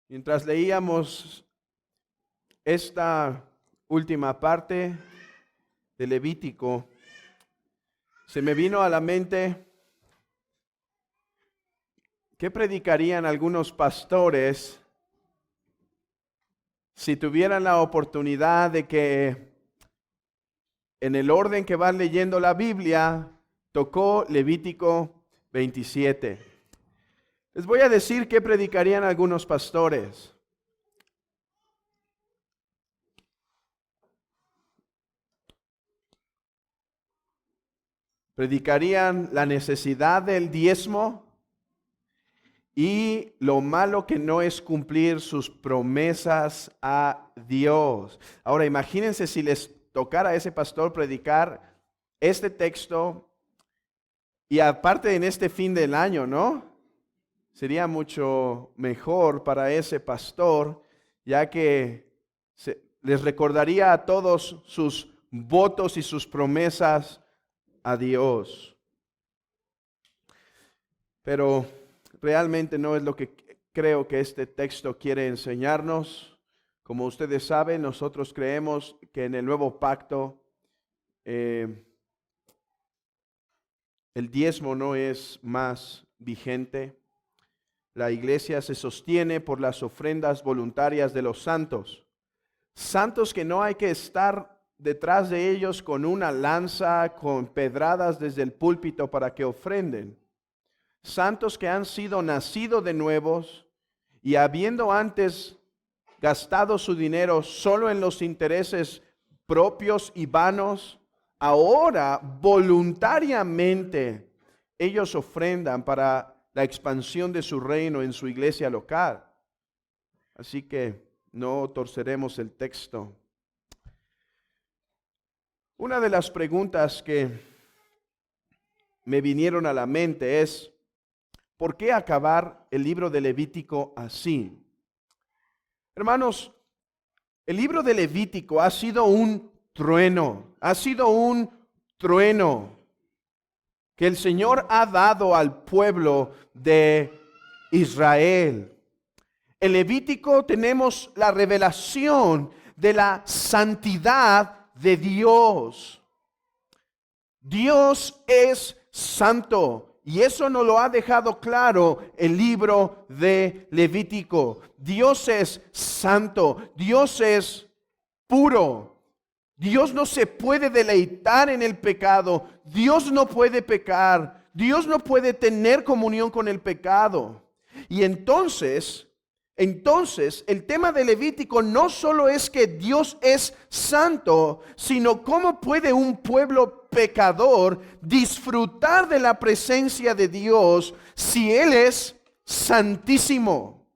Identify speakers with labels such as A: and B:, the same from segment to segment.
A: Mientras leíamos esta última parte de Levítico, se me vino a la mente qué predicarían algunos pastores si tuvieran la oportunidad de que en el orden que van leyendo la Biblia tocó Levítico 27. Les voy a decir qué predicarían algunos pastores. Predicarían la necesidad del diezmo y lo malo que no es cumplir sus promesas a Dios. Ahora imagínense si les tocara a ese pastor predicar este texto y aparte en este fin del año, ¿no? Sería mucho mejor para ese pastor, ya que les recordaría a todos sus votos y sus promesas a Dios. Pero realmente no es lo que creo que este texto quiere enseñarnos. Como ustedes saben, nosotros creemos que en el nuevo pacto el diezmo no es más vigente. La iglesia se sostiene por las ofrendas voluntarias de los santos. Santos que no hay que estar detrás de ellos con una lanza, con pedradas desde el púlpito para que ofrenden. Santos que han sido nacidos de nuevos y habiendo antes gastado su dinero solo en los intereses propios y vanos, ahora voluntariamente ellos ofrendan para la expansión de su reino en su iglesia local. Así que no torceremos el texto. Una de las preguntas que me vinieron a la mente es, ¿por qué acabar el libro de Levítico así? Hermanos, el libro de Levítico ha sido un trueno, que el Señor ha dado al pueblo de Israel. En Levítico tenemos la revelación de la santidad de Dios. Dios es santo y eso nos lo ha dejado claro el libro de Levítico. Dios es santo, Dios es puro. Dios no se puede deleitar en el pecado. Dios no puede pecar. Dios no puede tener comunión con el pecado. Y entonces, el tema de Levítico no solo es que Dios es santo, sino cómo puede un pueblo pecador disfrutar de la presencia de Dios si Él es santísimo.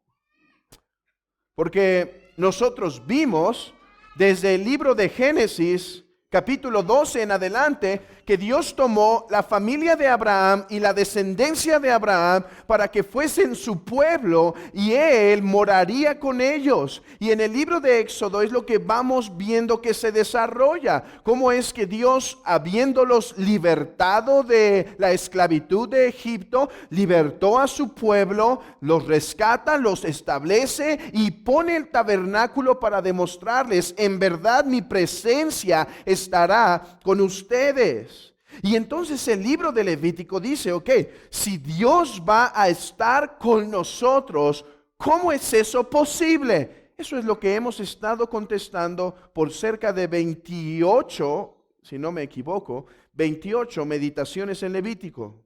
A: Porque nosotros vimos desde el libro de Génesis, capítulo 12 en adelante, que Dios tomó la familia de Abraham y la descendencia de Abraham para que fuesen su pueblo y Él moraría con ellos. Y en el libro de Éxodo es lo que vamos viendo que se desarrolla. Cómo es que Dios, habiéndolos libertado de la esclavitud de Egipto, libertó a su pueblo, los rescata, los establece y pone el tabernáculo para demostrarles, en verdad mi presencia estará con ustedes. Y entonces el libro de Levítico dice, ok, si Dios va a estar con nosotros, ¿cómo es eso posible? Eso es lo que hemos estado contestando por cerca de 28, si no me equivoco, 28 meditaciones en Levítico,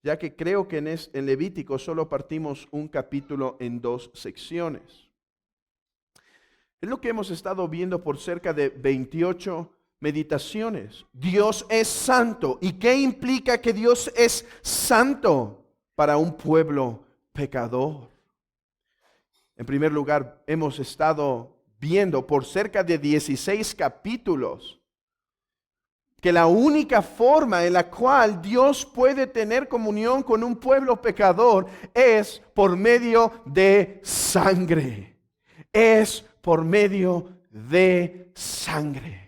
A: ya que creo que en Levítico solo partimos un capítulo en 2 secciones. Es lo que hemos estado viendo por cerca de 28 meditaciones. Dios es santo. ¿Y qué implica que Dios es santo para un pueblo pecador? En primer lugar, hemos estado viendo por cerca de 16 capítulos que la única forma en la cual Dios puede tener comunión con un pueblo pecador es por medio de sangre. Es por medio de sangre.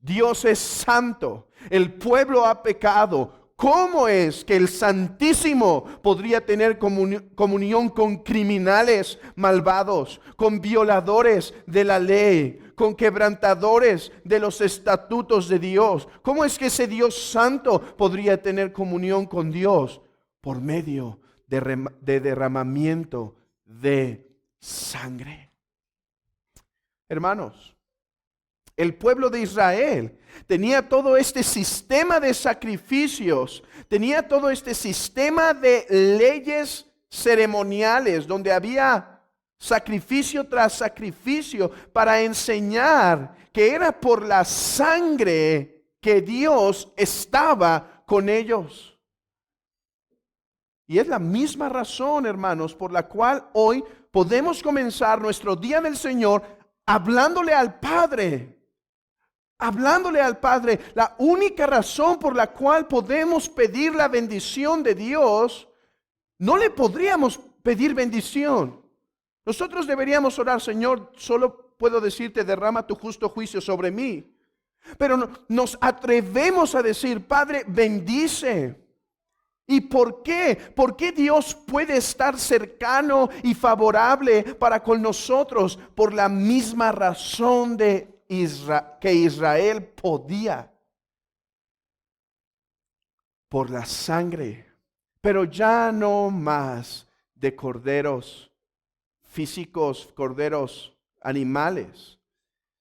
A: Dios es santo, el pueblo ha pecado, ¿Cómo es que el Santísimo podría tener comunión con criminales malvados, con violadores de la ley, con quebrantadores de los estatutos de Dios? ¿Cómo es que ese Dios santo podría tener comunión con Dios? Por medio de derramamiento de sangre. Hermanos, el pueblo de Israel tenía todo este sistema de sacrificios, tenía todo este sistema de leyes ceremoniales donde había sacrificio tras sacrificio para enseñar que era por la sangre que Dios estaba con ellos. Y es la misma razón, hermanos, por la cual hoy podemos comenzar nuestro día del Señor hablándole al Padre. Hablándole al Padre. La única razón por la cual podemos pedir la bendición de Dios, no le podríamos pedir bendición. Nosotros deberíamos orar: Señor, solo puedo decirte, derrama tu justo juicio sobre mí. Pero nos atrevemos a decir: Padre, bendice. ¿Y por qué? ¿Por qué Dios puede estar cercano y favorable para con nosotros? Por la misma razón que Israel podía. Por la sangre. Pero ya no más de corderos físicos, corderos animales,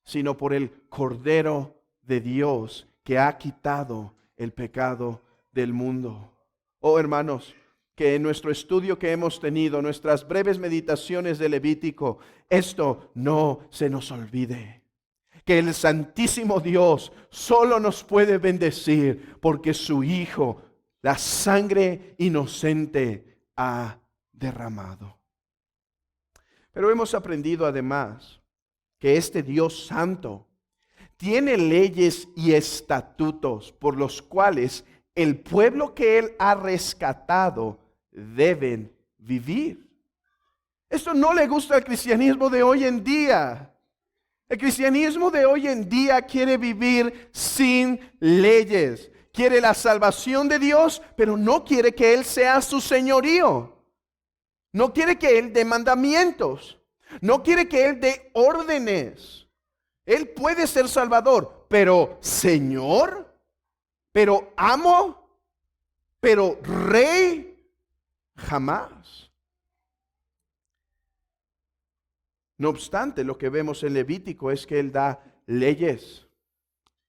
A: sino por el Cordero de Dios que ha quitado el pecado del mundo. Oh, hermanos, que en nuestro estudio que hemos tenido, nuestras breves meditaciones de Levítico, esto no se nos olvide. Que el Santísimo Dios solo nos puede bendecir porque su Hijo, la sangre inocente, ha derramado. Pero hemos aprendido además que este Dios santo tiene leyes y estatutos por los cuales el pueblo que Él ha rescatado deben vivir. Esto no le gusta al cristianismo de hoy en día. El cristianismo de hoy en día quiere vivir sin leyes. Quiere la salvación de Dios, pero no quiere que Él sea su señorío. No quiere que Él dé mandamientos. No quiere que Él dé órdenes. Él puede ser Salvador, pero Señor, pero amo, pero Rey, jamás. No obstante, lo que vemos en Levítico es que Él da leyes.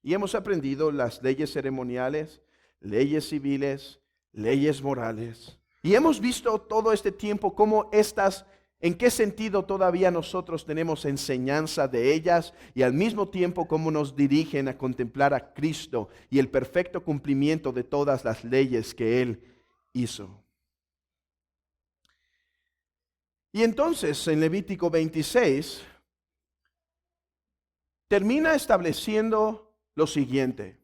A: Y hemos aprendido las leyes ceremoniales, leyes civiles, leyes morales. Y hemos visto todo este tiempo cómo estas, en qué sentido todavía nosotros tenemos enseñanza de ellas y al mismo tiempo cómo nos dirigen a contemplar a Cristo y el perfecto cumplimiento de todas las leyes que Él hizo. Y entonces en Levítico 26 termina estableciendo lo siguiente: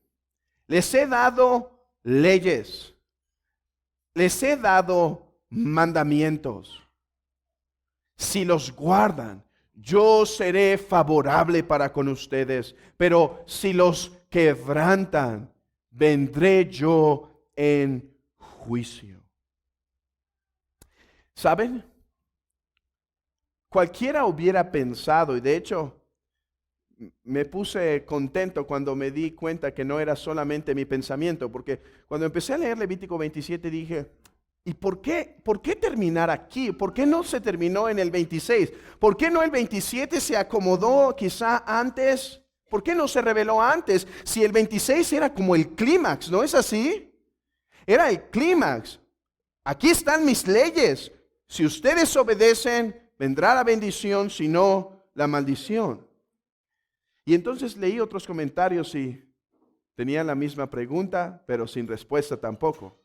A: les he dado leyes, les he dado mandamientos. Si los guardan, yo seré favorable para con ustedes, pero si los quebrantan, vendré yo en juicio. ¿Saben? Cualquiera hubiera pensado, y de hecho me puse contento cuando me di cuenta que no era solamente mi pensamiento, porque cuando empecé a leer Levítico 27 dije: ¿y por qué terminar aquí? ¿Por qué no se terminó en el 26? ¿Por qué no el 27 se acomodó quizá antes? ¿Por qué no se reveló antes? Si el 26 era como el clímax, ¿no es así? Era el clímax. Aquí están mis leyes. Si ustedes obedecen, vendrá la bendición, si no, la maldición. Y entonces leí otros comentarios y tenían la misma pregunta, pero sin respuesta tampoco.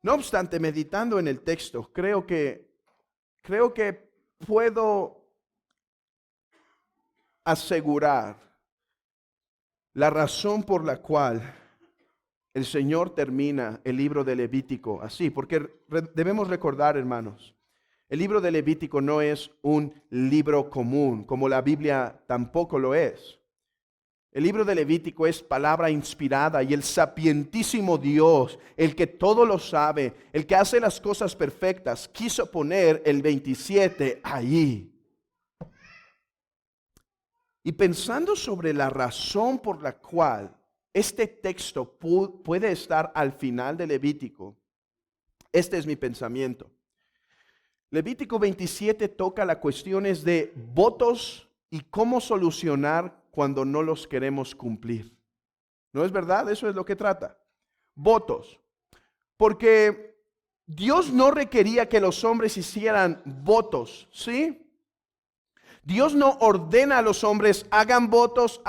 A: No obstante, meditando en el texto, creo que puedo asegurar la razón por la cual el Señor termina el libro de Levítico así, porque debemos recordar, hermanos, el libro de Levítico no es un libro común, como la Biblia tampoco lo es. El libro de Levítico es palabra inspirada y el sapientísimo Dios, el que todo lo sabe, el que hace las cosas perfectas, quiso poner el 27 allí. Y pensando sobre la razón por la cual este texto puede estar al final de Levítico, este es mi pensamiento. Levítico 27 toca las cuestiones de votos y cómo solucionar cuando no los queremos cumplir. ¿No es verdad? Eso es lo que trata. Votos. Porque Dios no requería que los hombres hicieran votos, ¿sí? Dios no ordena a los hombres, hagan votos,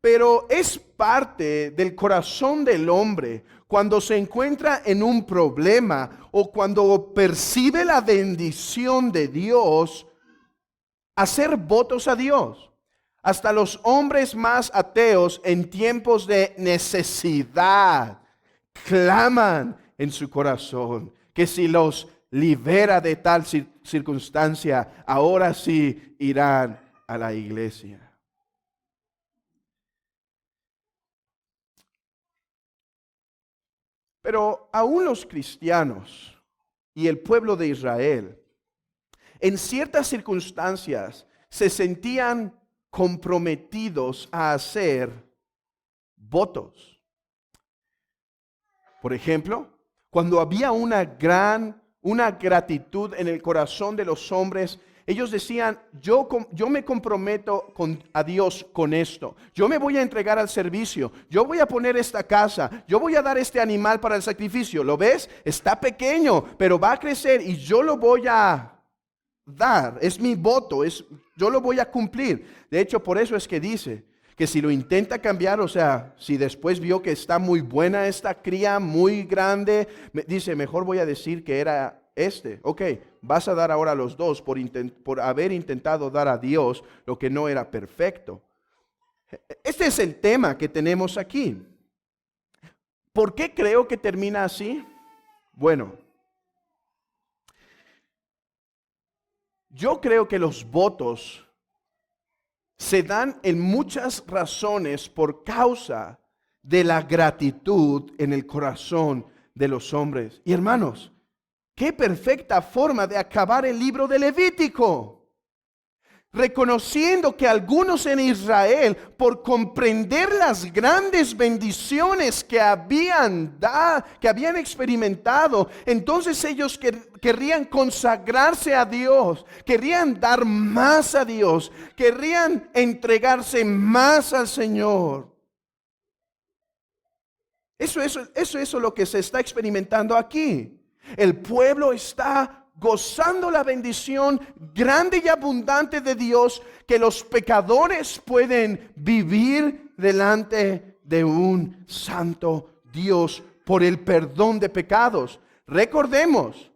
A: pero es parte del corazón del hombre cuando se encuentra en un problema o cuando percibe la bendición de Dios, hacer votos a Dios. Hasta los hombres más ateos en tiempos de necesidad claman en su corazón que si los libera de tal circunstancia, ahora sí irán a la iglesia. Pero aún los cristianos y el pueblo de Israel, en ciertas circunstancias, se sentían comprometidos a hacer votos. Por ejemplo, cuando había una gratitud en el corazón de los hombres, ellos decían, yo me comprometo a Dios con esto. Yo me voy a entregar al servicio. Yo voy a poner esta casa. Yo voy a dar este animal para el sacrificio. ¿Lo ves? Está pequeño, pero va a crecer y yo lo voy a dar. Es mi voto. Yo lo voy a cumplir. De hecho, por eso es que dice que si lo intenta cambiar, o sea, si después vio que está muy buena esta cría, muy grande, dice, mejor voy a decir que era ok, vas a dar ahora a los dos por haber intentado dar a Dios lo que no era perfecto. Este es el tema que tenemos aquí. ¿Por qué creo que termina así? Bueno, yo creo que los votos se dan en muchas razones por causa de la gratitud en el corazón de los hombres. Y hermanos, qué perfecta forma de acabar el libro de Levítico. Reconociendo que algunos en Israel, por comprender las grandes bendiciones que habían experimentado, entonces ellos querrían consagrarse a Dios, querrían dar más a Dios, querrían entregarse más al Señor. Eso es lo que se está experimentando aquí. El pueblo está gozando la bendición grande y abundante de Dios, que los pecadores pueden vivir delante de un santo Dios por el perdón de pecados. Recordemos,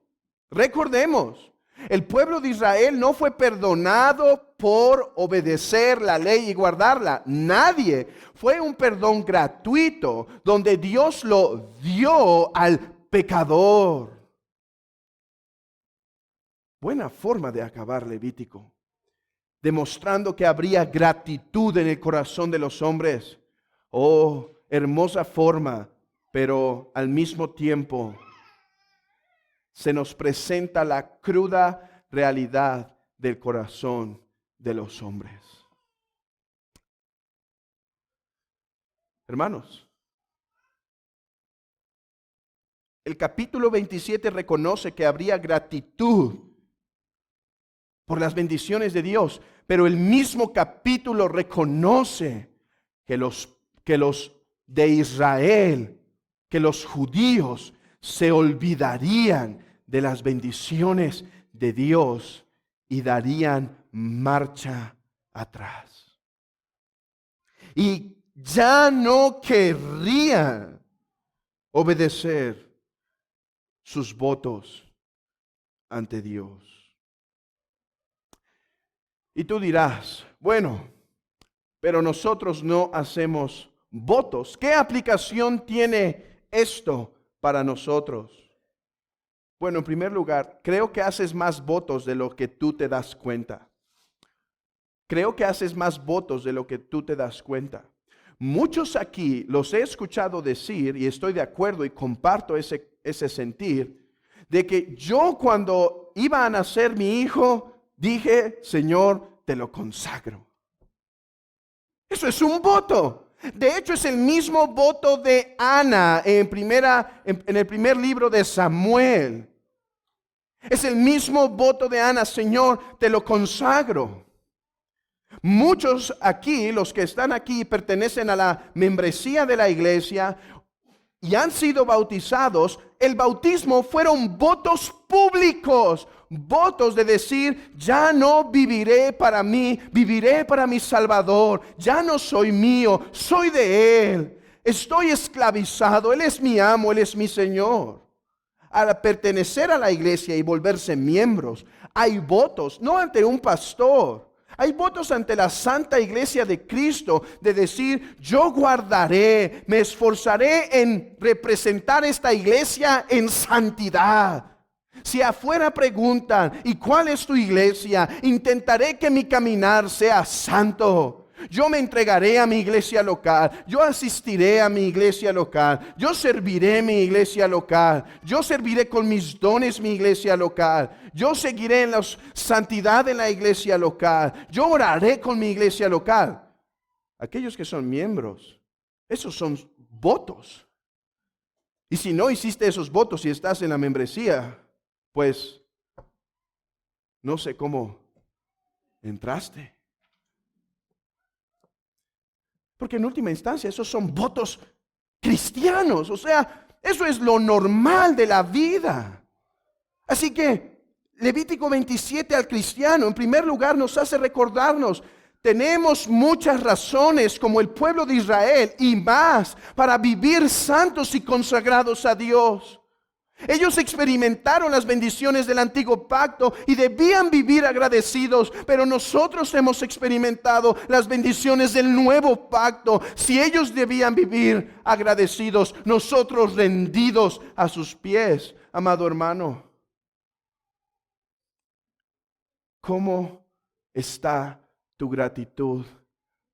A: el pueblo de Israel no fue perdonado por obedecer la ley y guardarla. Nadie. Fue un perdón gratuito donde Dios lo dio al pecador. Buena forma de acabar Levítico, demostrando que habría gratitud en el corazón de los hombres. Oh, hermosa forma, pero al mismo tiempo se nos presenta la cruda realidad del corazón de los hombres. Hermanos, el capítulo 27 reconoce que habría gratitud por las bendiciones de Dios, pero el mismo capítulo reconoce que los de Israel, que los judíos se olvidarían de las bendiciones de Dios y darían marcha atrás. Y ya no querrían obedecer sus votos ante Dios. Y tú dirás, bueno, pero nosotros no hacemos votos. ¿Qué aplicación tiene esto para nosotros? Bueno, en primer lugar, creo que haces más votos de lo que tú te das cuenta. creo que haces más votos de lo que tú te das cuenta. Muchos aquí los he escuchado decir, y estoy de acuerdo y comparto ese sentir, de que yo cuando iba a nacer mi hijo, dije, Señor, te lo consagro. Eso es un voto. De hecho, es el mismo voto de Ana en el primer libro de Samuel. Es el mismo voto de Ana, Señor, te lo consagro. Muchos aquí, los que están aquí, pertenecen a la membresía de la iglesia y han sido bautizados. El bautismo fueron votos públicos, votos de decir, ya no viviré para mí, viviré para mi Salvador. Ya no soy mío, soy de Él. Estoy esclavizado, Él es mi amo, Él es mi Señor. Al pertenecer a la iglesia y volverse miembros, hay votos, no ante un pastor. Hay votos ante la Santa Iglesia de Cristo de decir, yo guardaré, me esforzaré en representar esta iglesia en santidad. Si afuera preguntan, ¿y cuál es tu iglesia? Intentaré que mi caminar sea santo. Yo me entregaré a mi iglesia local, yo asistiré a mi iglesia local, yo serviré mi iglesia local, yo serviré con mis dones mi iglesia local, yo seguiré en la santidad en la iglesia local, yo oraré con mi iglesia local. Aquellos que son miembros, esos son votos. Y si no hiciste esos votos y estás en la membresía, pues no sé cómo entraste. Porque en última instancia esos son votos cristianos. O sea, eso es lo normal de la vida. Así que Levítico 27 al cristiano, en primer lugar, nos hace recordarnos, tenemos muchas razones como el pueblo de Israel y más para vivir santos y consagrados a Dios. Ellos experimentaron las bendiciones del antiguo pacto y debían vivir agradecidos, pero nosotros hemos experimentado las bendiciones del nuevo pacto. Si ellos debían vivir agradecidos, nosotros rendidos a sus pies, amado hermano. ¿Cómo está tu gratitud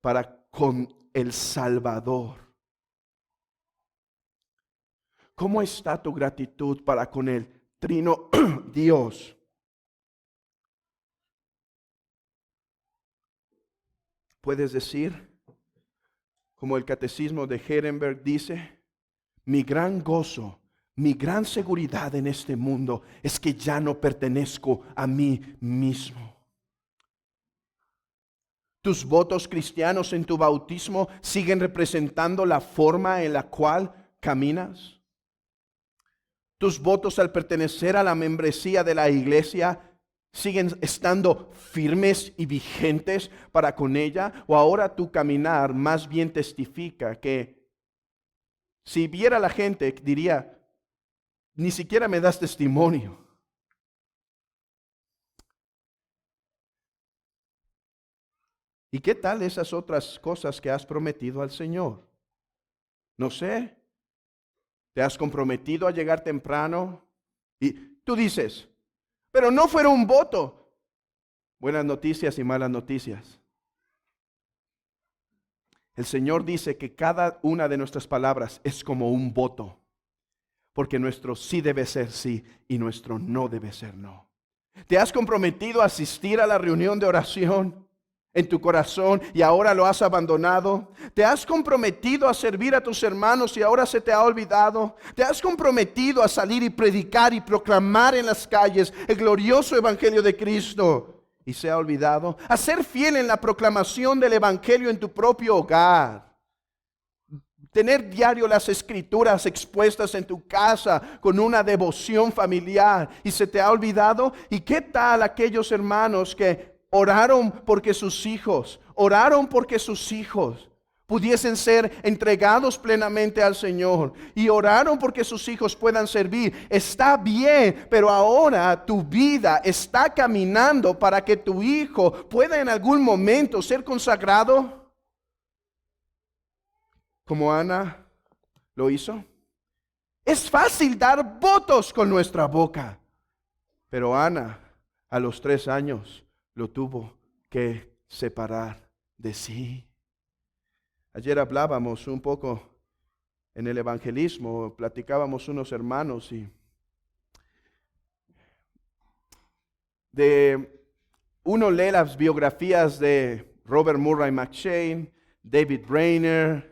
A: para con el Salvador? ¿Cómo está tu gratitud para con el Trino Dios? Puedes decir, como el Catecismo de Heidelberg dice, mi gran gozo, mi gran seguridad en este mundo es que ya no pertenezco a mí mismo. ¿Tus votos cristianos en tu bautismo siguen representando la forma en la cual caminas? ¿Tus votos al pertenecer a la membresía de la iglesia siguen estando firmes y vigentes para con ella? ¿O ahora tu caminar más bien testifica que si viera la gente diría, ni siquiera me das testimonio? ¿Y qué tal esas otras cosas que has prometido al Señor? No sé. ¿Te has comprometido a llegar temprano? Y tú dices, pero no fuera un voto. Buenas noticias y malas noticias. El Señor dice que cada una de nuestras palabras es como un voto. Porque nuestro sí debe ser sí y nuestro no debe ser no. ¿Te has comprometido a asistir a la reunión de oración en tu corazón y ahora lo has abandonado? ¿Te has comprometido a servir a tus hermanos y ahora se te ha olvidado? ¿Te has comprometido a salir y predicar y proclamar en las calles el glorioso evangelio de Cristo y se ha olvidado? A ser fiel en la proclamación del evangelio en tu propio hogar. Tener diario las escrituras expuestas en tu casa con una devoción familiar y se te ha olvidado. ¿Y qué tal aquellos hermanos que oraron porque sus hijos pudiesen ser entregados plenamente al Señor y oraron porque sus hijos puedan servir? Está bien, pero ahora tu vida está caminando para que tu hijo pueda en algún momento ser consagrado, como Ana lo hizo. Es fácil dar votos con nuestra boca, pero Ana a los 3 años lo tuvo que separar de sí. Ayer hablábamos un poco en el evangelismo, platicábamos unos hermanos y uno lee las biografías de Robert Murray McCheyne, David Brainerd,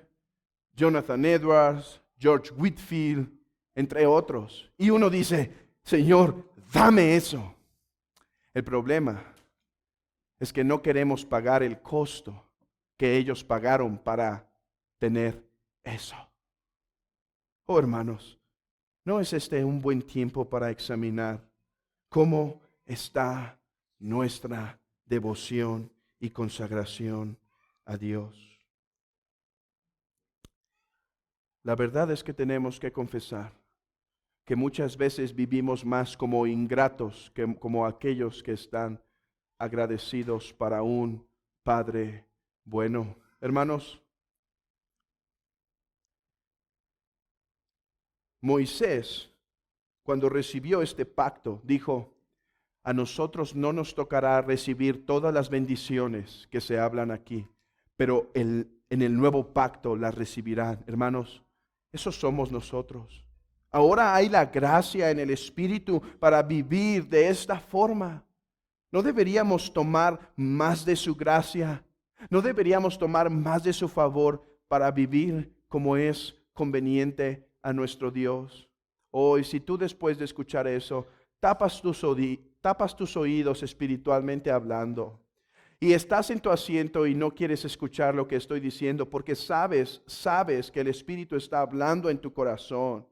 A: Jonathan Edwards, George Whitefield, entre otros. Y uno dice, Señor, dame eso. El problema es que no queremos pagar el costo que ellos pagaron para tener eso. Oh, hermanos, ¿no es este un buen tiempo para examinar cómo está nuestra devoción y consagración a Dios? La verdad es que tenemos que confesar que muchas veces vivimos más como ingratos que como aquellos que están agradecidos para un Padre bueno. Hermanos, Moisés, cuando recibió este pacto, dijo, a nosotros no nos tocará recibir todas las bendiciones que se hablan aquí, pero en el nuevo pacto las recibirán. Hermanos, esos somos nosotros. Ahora hay la gracia en el Espíritu para vivir de esta forma. ¿No deberíamos tomar más de su gracia? ¿No deberíamos tomar más de su favor para vivir como es conveniente a nuestro Dios? Hoy, si tú después de escuchar eso, tapas tus oídos espiritualmente hablando, y estás en tu asiento y no quieres escuchar lo que estoy diciendo porque sabes que el Espíritu está hablando en tu corazón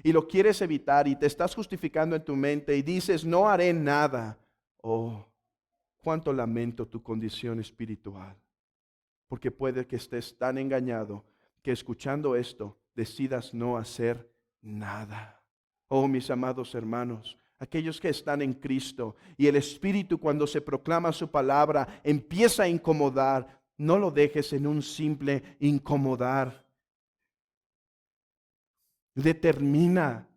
A: y lo quieres evitar y te estás justificando en tu mente y dices, no haré nada. Oh, cuánto lamento tu condición espiritual, porque puede que estés tan engañado que escuchando esto decidas no hacer nada. Oh, mis amados hermanos, aquellos que están en Cristo y el Espíritu cuando se proclama su palabra empieza a incomodar, no lo dejes en un simple incomodar. Determina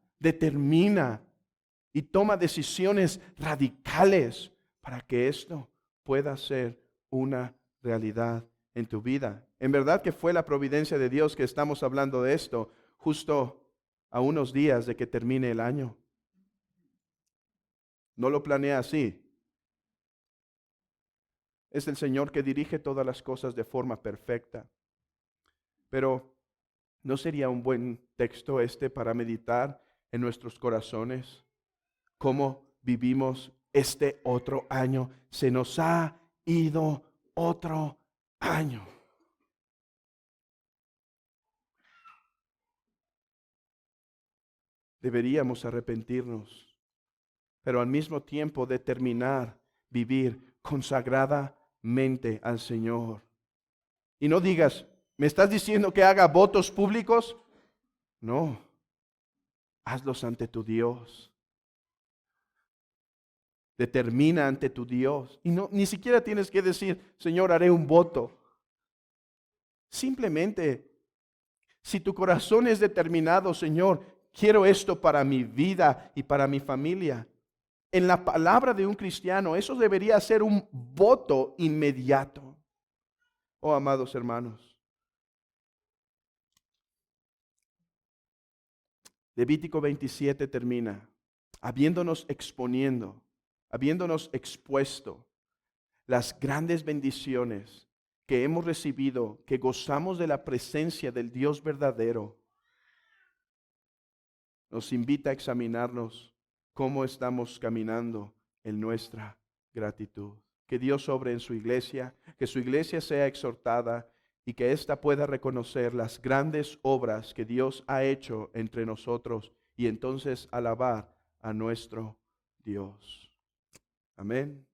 A: y toma decisiones radicales para que esto pueda ser una realidad en tu vida. En verdad que fue la providencia de Dios que estamos hablando de esto justo a unos días de que termine el año. No lo planea así. Es el Señor que dirige todas las cosas de forma perfecta. Pero ¿no sería un buen texto este para meditar en nuestros corazones? ¿Cómo vivimos este otro año? Se nos ha ido otro año. Deberíamos arrepentirnos, pero al mismo tiempo determinar vivir consagradamente al Señor. Y no digas, ¿me estás diciendo que haga votos públicos? No, hazlos ante tu Dios. Determina ante tu Dios. Y no, ni siquiera tienes que decir, Señor, haré un voto. Simplemente, si tu corazón es determinado, Señor, quiero esto para mi vida y para mi familia. En la palabra de un cristiano, eso debería ser un voto inmediato. Oh, amados hermanos. Levítico 27 termina, habiéndonos expuesto las grandes bendiciones que hemos recibido, que gozamos de la presencia del Dios verdadero. Nos invita a examinarnos cómo estamos caminando en nuestra gratitud. Que Dios obre en su iglesia, que su iglesia sea exhortada y que ésta pueda reconocer las grandes obras que Dios ha hecho entre nosotros y entonces alabar a nuestro Dios. Amén.